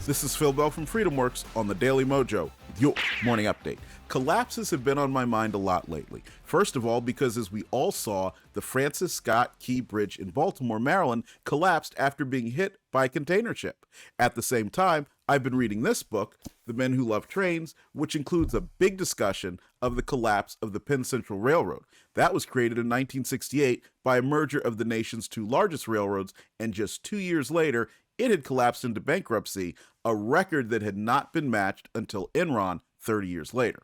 This is Phil Bell from FreedomWorks on the Daily Mojo, your morning update. Collapses have been on my mind a lot lately. First of all, because as we all saw, the Francis Scott Key Bridge in Baltimore, Maryland collapsed after being hit by a container ship. At the same time, I've been reading this book, The Men Who Love Trains, which includes a big discussion of the collapse of the Penn Central Railroad. That was created in 1968 by a merger of the nation's two largest railroads, and just 2 years later, it had collapsed into bankruptcy, a record that had not been matched until Enron 30 years later.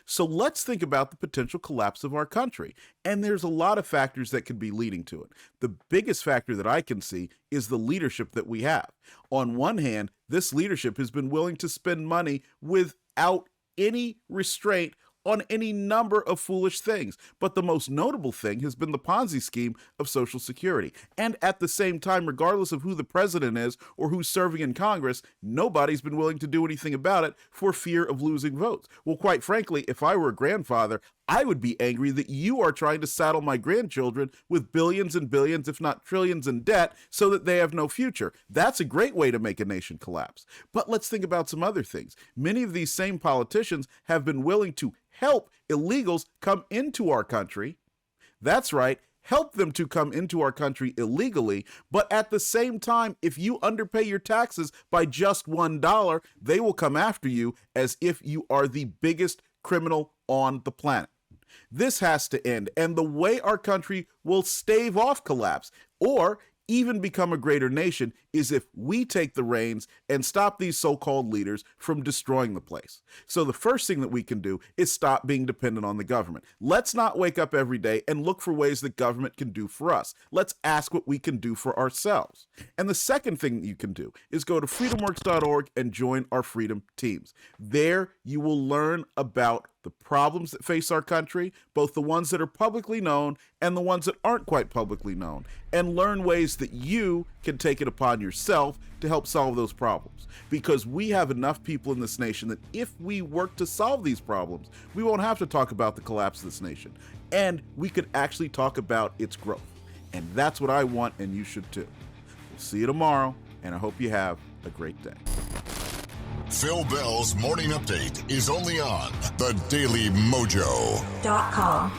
So let's think about the potential collapse of our country. And there's a lot of factors that could be leading to it. The biggest factor that I can see is the leadership that we have. On one hand, this leadership has been willing to spend money without any restraint on any number of foolish things. But the most notable thing has been the Ponzi scheme of Social Security. And at the same time, regardless of who the president is or who's serving in Congress, nobody's been willing to do anything about it for fear of losing votes. Well, quite frankly, if I were a grandfather, I would be angry that you are trying to saddle my grandchildren with billions and billions, if not trillions in debt, so that they have no future. That's a great way to make a nation collapse. But let's think about some other things. Many of these same politicians have been willing to help illegals come into our country. That's right. Help them to come into our country illegally, but at the same time, if you underpay your taxes by just $1, they will come after you as if you are the biggest criminal on the planet. This has to end, and the way our country will stave off collapse, or even become a greater nation, is if we take the reins and stop these so-called leaders from destroying the place. So the first thing that we can do is stop being dependent on the government. Let's not wake up every day and look for ways that government can do for us. Let's ask what we can do for ourselves. And the second thing that you can do is go to freedomworks.org and join our freedom teams. There you will learn about the problems that face our country, both the ones that are publicly known and the ones that aren't quite publicly known, and learn ways that you can take it upon yourself to help solve those problems. Because we have enough people in this nation that if we work to solve these problems, we won't have to talk about the collapse of this nation, and we could actually talk about its growth. And that's what I want, and you should too. We'll see you tomorrow, and I hope you have a great day. Phil Bell's Morning Update is only on the Daily Mojo.com.